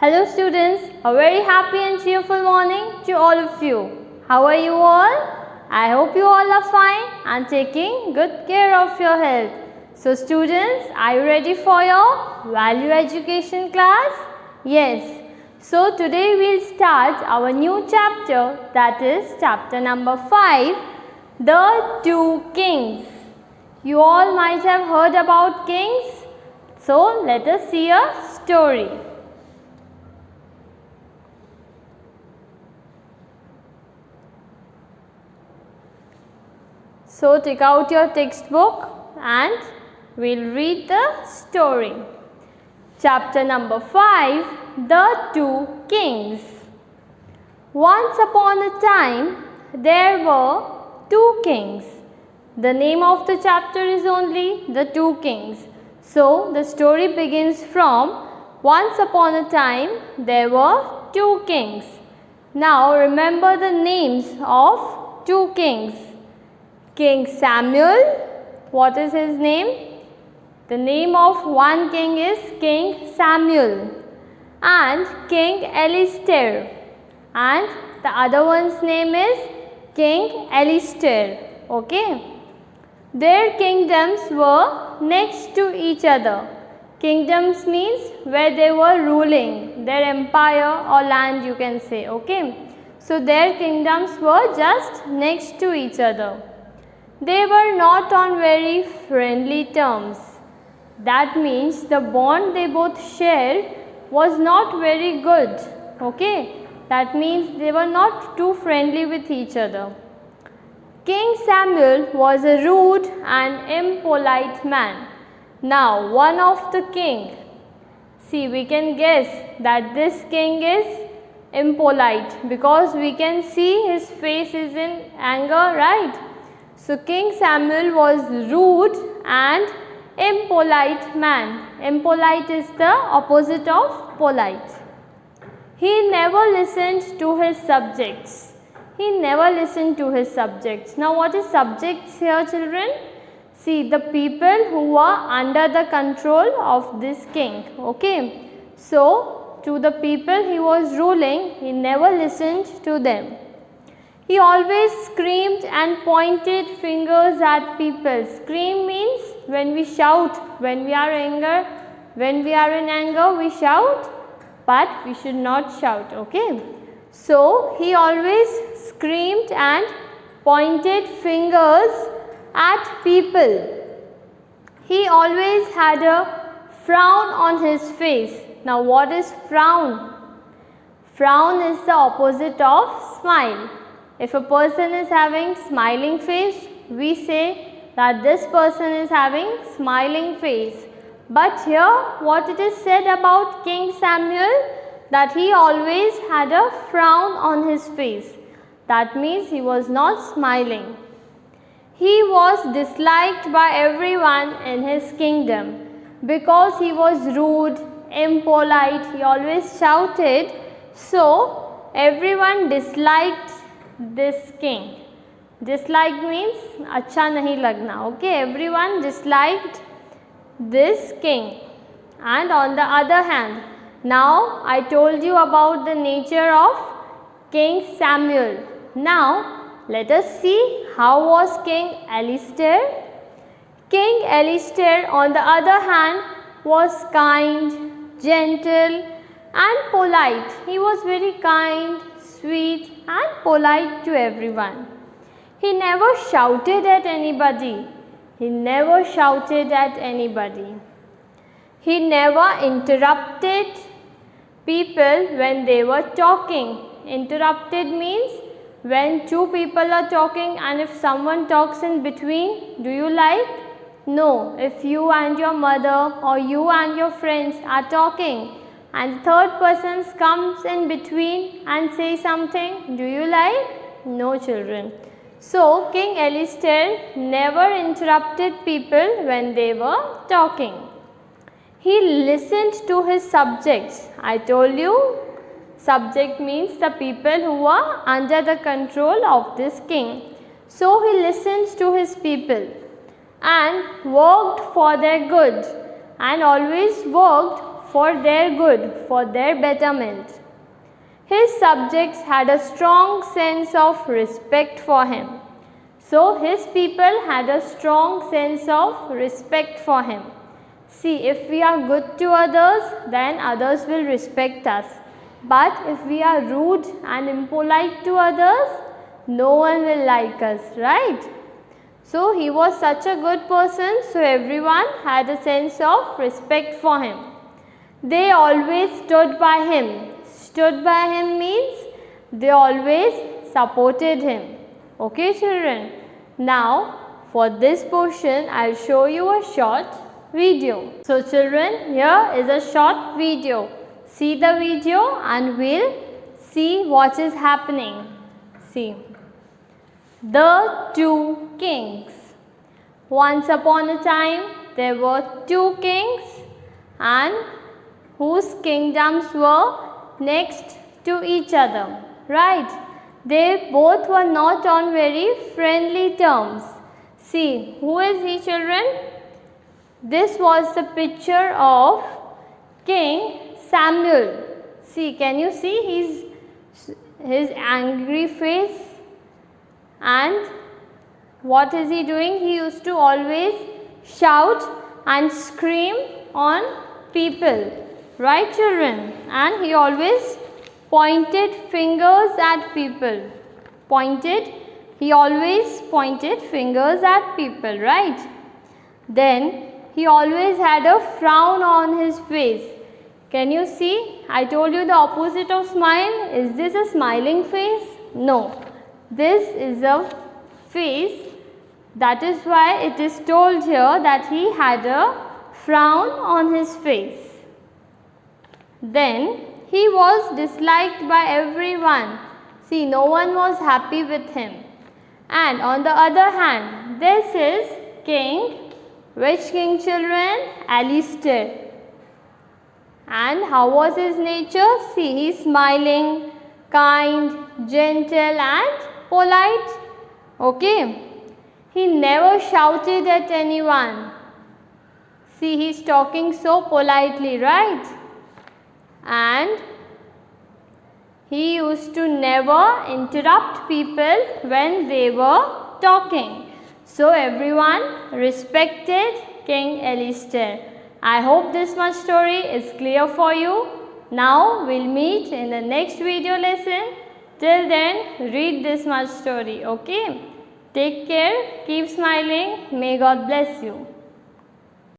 Hello students, a very happy and cheerful morning to all of you. How are you all? I hope you all are fine and taking good care of your health. So students, are you ready for your value education class? Yes. So today we'll start our new chapter, that is chapter number 5, The Two Kings. You all might have heard about kings. So let us see a story. So take out your textbook and we'll read the story. Chapter number 5, The Two Kings. Once upon a time, there were two kings. The name of the chapter is only The Two Kings. So the story begins from once upon a time, there were two kings. Now remember the names of two kings. King Samuel, what is his name? The name of one king is King Samuel, and King Alistair, and the other one's name is King Alistair. Okay. Their kingdoms were next to each other. Kingdoms means where they were ruling, their empire or land you can say. Okay. So their kingdoms were just next to each other. They were not on very friendly terms. That means the bond they both shared was not very good. Okay. That means they were not too friendly with each other. King Samuel was a rude and impolite man. Now one of the king, see we can guess that this king is impolite because we can see his face is in anger, right? So King Samuel was rude and impolite man. Impolite is the opposite of polite. He never listened to his subjects. He never listened to his subjects. Now what is subjects here, children? See, the people who were under the control of this king. Okay. So to the people he was ruling, he never listened to them. He always screamed and pointed fingers at people. Scream means when we shout, when we are in anger we shout, but we should not shout. Okay. So he always screamed and pointed fingers at people. He always had a frown on his face. Now what is frown? Frown is the opposite of smile. If a person is having smiling face, we say that this person is having smiling face. But here what it is said about King Samuel, that he always had a frown on his face. That means he was not smiling. He was disliked by everyone in his kingdom because he was rude, impolite, he always shouted. So everyone disliked this king. Dislike means acha nahi lagna. Okay, everyone disliked this king. And on the other hand, now I told you about the nature of King Samuel. Now let us see how was King Alistair. King Alistair on the other hand was kind, gentle and polite. He was very kind, sweet and polite to everyone. He never shouted at anybody. He never shouted at anybody. He never interrupted people when they were talking. Interrupted means when two people are talking and if someone talks in between, do you like? No. If you and your mother or you and your friends are talking and third person comes in between and say something, do you like? No, children. So King Alistair never interrupted people when they were talking. He listened to his subjects. I told you, subject means the people who are under the control of this king. So he listened to his people and worked for their good and always worked for their good, for their betterment. His subjects had a strong sense of respect for him. So his people had a strong sense of respect for him. See, if we are good to others, then others will respect us. But if we are rude and impolite to others, no one will like us, right? So he was such a good person, so everyone had a sense of respect for him. They always stood by him. Stood by him means they always supported him. Okay, children? Now, for this portion, I will show you a short video. So, children, here is a short video. See the video and we'll see what is happening. See. The Two Kings. Once upon a time, there were two kings and whose kingdoms were next to each other, right? They both were not on very friendly terms. See, who is he, children? This was the picture of King Samuel. See, can you see his angry face? And what is he doing? He used to always shout and scream on people. Right, children? And he always pointed fingers at people. He always pointed fingers at people, right? Then he always had a frown on his face. Can you see? I told you the opposite of smile. Is this a smiling face? No. This is a face. That is why it is told here that he had a frown on his face. Then he was disliked by everyone. See, no one was happy with him. And on the other hand, this is king. Which king, children? Alistair. And how was his nature? See, he is smiling, kind, gentle and polite. Okay. He never shouted at anyone. See, he is talking so politely, right? And he used to never interrupt people when they were talking. So everyone respected King Alistair. I hope this much story is clear for you. Now we'll meet in the next video lesson. Till then, read this much story, okay? Take care, keep smiling. May God bless you.